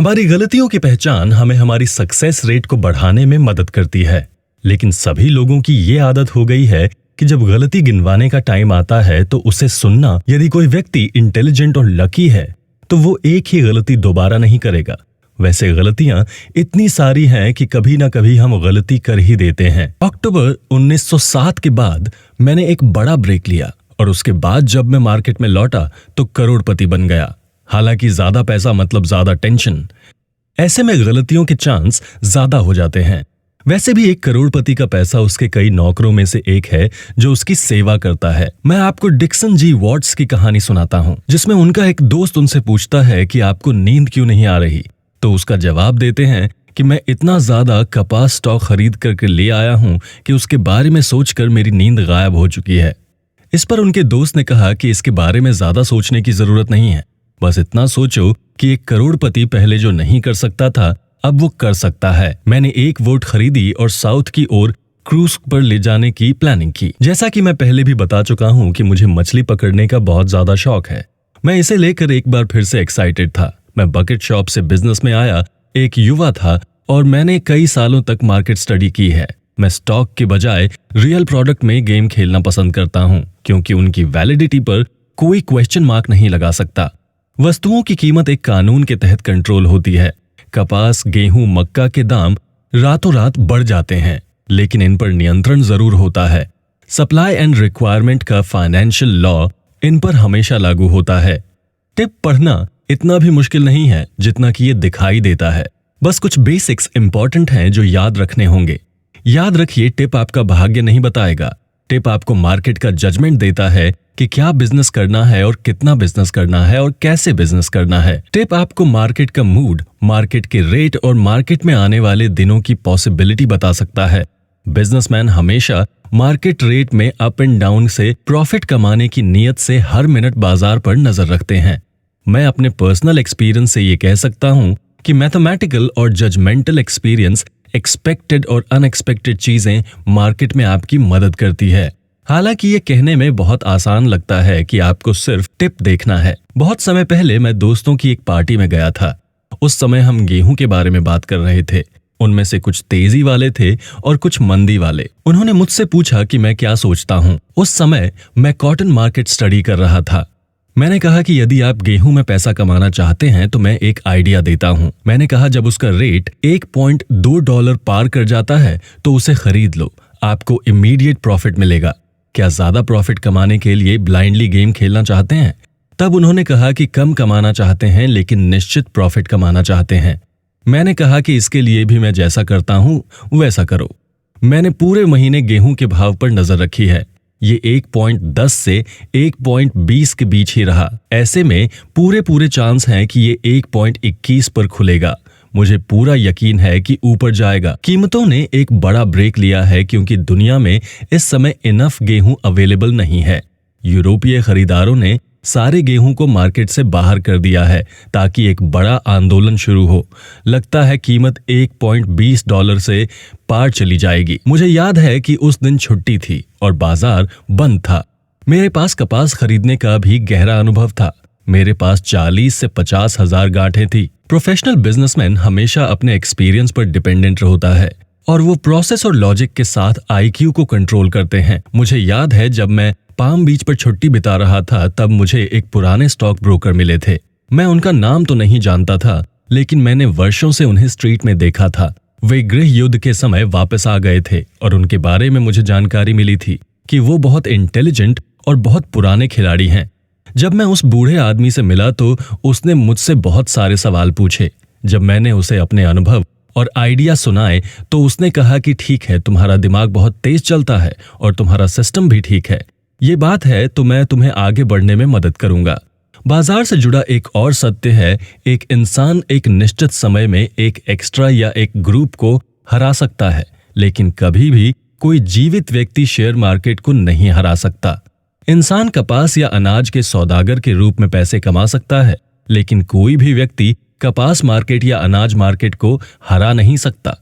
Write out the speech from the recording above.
हमारी गलतियों की पहचान हमें हमारी सक्सेस रेट को बढ़ाने में मदद करती है, लेकिन सभी लोगों की ये आदत हो गई है कि जब गलती गिनवाने का टाइम आता है तो उसे सुनना। यदि कोई व्यक्ति इंटेलिजेंट और लकी है तो वो एक ही गलती दोबारा नहीं करेगा। वैसे गलतियां इतनी सारी हैं कि कभी ना कभी हम गलती कर ही देते हैं। अक्टूबर 1907 के बाद मैंने एक बड़ा ब्रेक लिया और उसके बाद जब मैं मार्केट में लौटा तो करोड़पति बन गया। हालांकि ज्यादा पैसा मतलब ज्यादा टेंशन। ऐसे में गलतियों के चांस ज्यादा हो जाते हैं। वैसे भी एक करोड़पति का पैसा उसके कई नौकरों में से एक है जो उसकी सेवा करता है। मैं आपको डिक्सन जी वॉट्स की कहानी सुनाता हूँ, जिसमें उनका एक दोस्त उनसे पूछता है कि आपको नींद क्यों नहीं आ रही, तो उसका जवाब देते हैं कि मैं इतना ज्यादा कपास स्टॉक खरीद करके ले आया हूँ कि उसके बारे में सोचकर मेरी नींद गायब हो चुकी है। इस पर उनके दोस्त ने कहा कि इसके बारे में ज्यादा सोचने की जरूरत नहीं है, बस इतना सोचो कि एक करोड़पति पहले जो नहीं कर सकता था अब वो कर सकता है। मैंने एक वोट खरीदी और साउथ की ओर क्रूज पर ले जाने की प्लानिंग की। जैसा कि मैं पहले भी बता चुका हूँ कि मुझे मछली पकड़ने का बहुत ज्यादा शौक है। मैं इसे लेकर एक बार फिर से एक्साइटेड था। मैं बकेट शॉप से बिजनेस में आया एक युवा था और मैंने कई सालों तक मार्केट स्टडी की है। मैं स्टॉक के बजाय रियल प्रोडक्ट में गेम खेलना पसंद करता हूँ, क्योंकि उनकी वैलिडिटी पर कोई क्वेश्चन मार्क नहीं लगा सकता। वस्तुओं की कीमत एक कानून के तहत कंट्रोल होती है। कपास, गेहूं, मक्का के दाम रातों रात बढ़ जाते हैं, लेकिन इन पर नियंत्रण जरूर होता है। सप्लाई एंड रिक्वायरमेंट का फाइनेंशियल लॉ इन पर हमेशा लागू होता है। टिप पढ़ना इतना भी मुश्किल नहीं है जितना कि ये दिखाई देता है। बस कुछ बेसिक्स इंपॉर्टेंट हैं जो याद रखने होंगे। याद रखिए, टिप आपका भाग्य नहीं बताएगा। टिप आपको मार्केट का जजमेंट देता है कि क्या बिजनेस करना है और कितना बिजनेस करना है और कैसे बिजनेस करना है। टिप आपको मार्केट का मूड, मार्केट के रेट और मार्केट में आने वाले दिनों की पॉसिबिलिटी बता सकता है। बिजनेसमैन हमेशा मार्केट रेट में अप एंड डाउन से प्रॉफिट कमाने की नीयत से हर मिनट बाजार पर नजर रखते हैं। मैं अपने पर्सनल एक्सपीरियंस से ये कह सकता हूँ कि मैथमेटिकल और जजमेंटल एक्सपीरियंस एक्सपेक्टेड और अनएक्सपेक्टेड चीजें मार्केट में आपकी मदद करती है। हालांकि ये कहने में बहुत आसान लगता है कि आपको सिर्फ टिप देखना है। बहुत समय पहले मैं दोस्तों की एक पार्टी में गया था। उस समय हम गेहूं के बारे में बात कर रहे थे। उनमें से कुछ तेजी वाले थे और कुछ मंदी वाले। उन्होंने मुझसे पूछा कि मैं क्या सोचता हूँ। उस समय मैं कॉटन मार्केट स्टडी कर रहा था। मैंने कहा कि यदि आप गेहूं में पैसा कमाना चाहते हैं तो मैं एक आइडिया देता हूं। मैंने कहा जब उसका रेट $1.2 पार कर जाता है तो उसे खरीद लो, आपको इमीडिएट प्रॉफिट मिलेगा। क्या ज्यादा प्रॉफिट कमाने के लिए ब्लाइंडली गेम खेलना चाहते हैं? तब उन्होंने कहा कि कम कमाना चाहते हैं लेकिन निश्चित प्रॉफिट कमाना चाहते हैं। मैंने कहा कि इसके लिए भी मैं जैसा करता हूं वैसा करो। मैंने पूरे महीने गेहूं के भाव पर नजर रखी है। ये 1.10 से 1.20 के बीच ही रहा। ऐसे में पूरे चांस हैं कि ये 1.21 पर खुलेगा। मुझे पूरा यकीन है कि ऊपर जाएगा। कीमतों ने एक बड़ा ब्रेक लिया है क्योंकि दुनिया में इस समय इनफ गेहूं अवेलेबल नहीं है। यूरोपीय खरीदारों ने सारे गेहूं को मार्केट से बाहर कर दिया है ताकि एक बड़ा आंदोलन शुरू हो। लगता है कीमत $1.20 से पार चली जाएगी। मुझे याद है कि उस दिन छुट्टी थी और बाजार बंद था। मेरे पास कपास खरीदने का भी गहरा अनुभव था। मेरे पास 40 से 50 हजार गांठें थी। प्रोफेशनल बिजनेसमैन हमेशा अपने एक्सपीरियंस पर डिपेंडेंट होता है और वो प्रोसेस और लॉजिक के साथ IQ को कंट्रोल करते हैं। मुझे याद है जब मैं पाम बीच पर छुट्टी बिता रहा था तब मुझे एक पुराने स्टॉक ब्रोकर मिले थे। मैं उनका नाम तो नहीं जानता था, लेकिन मैंने वर्षों से उन्हें स्ट्रीट में देखा था। वे गृह युद्ध के समय वापस आ गए थे और उनके बारे में मुझे जानकारी मिली थी कि वो बहुत इंटेलिजेंट और बहुत पुराने खिलाड़ी हैं। जब मैं उस बूढ़े आदमी से मिला तो उसने मुझसे बहुत सारे सवाल पूछे। जब मैंने उसे अपने अनुभव और आइडिया सुनाए तो उसने कहा कि ठीक है, तुम्हारा दिमाग बहुत तेज चलता है और तुम्हारा सिस्टम भी ठीक है। ये बात है तो मैं तुम्हें आगे बढ़ने में मदद करूंगा। बाजार से जुड़ा एक और सत्य है, एक इंसान एक निश्चित समय में एक एक्स्ट्रा या एक ग्रुप को हरा सकता है, लेकिन कभी भी कोई जीवित व्यक्ति शेयर मार्केट को नहीं हरा सकता। इंसान कपास या अनाज के सौदागर के रूप में पैसे कमा सकता है, लेकिन कोई भी व्यक्ति कपास मार्केट या अनाज मार्केट को हरा नहीं सकता।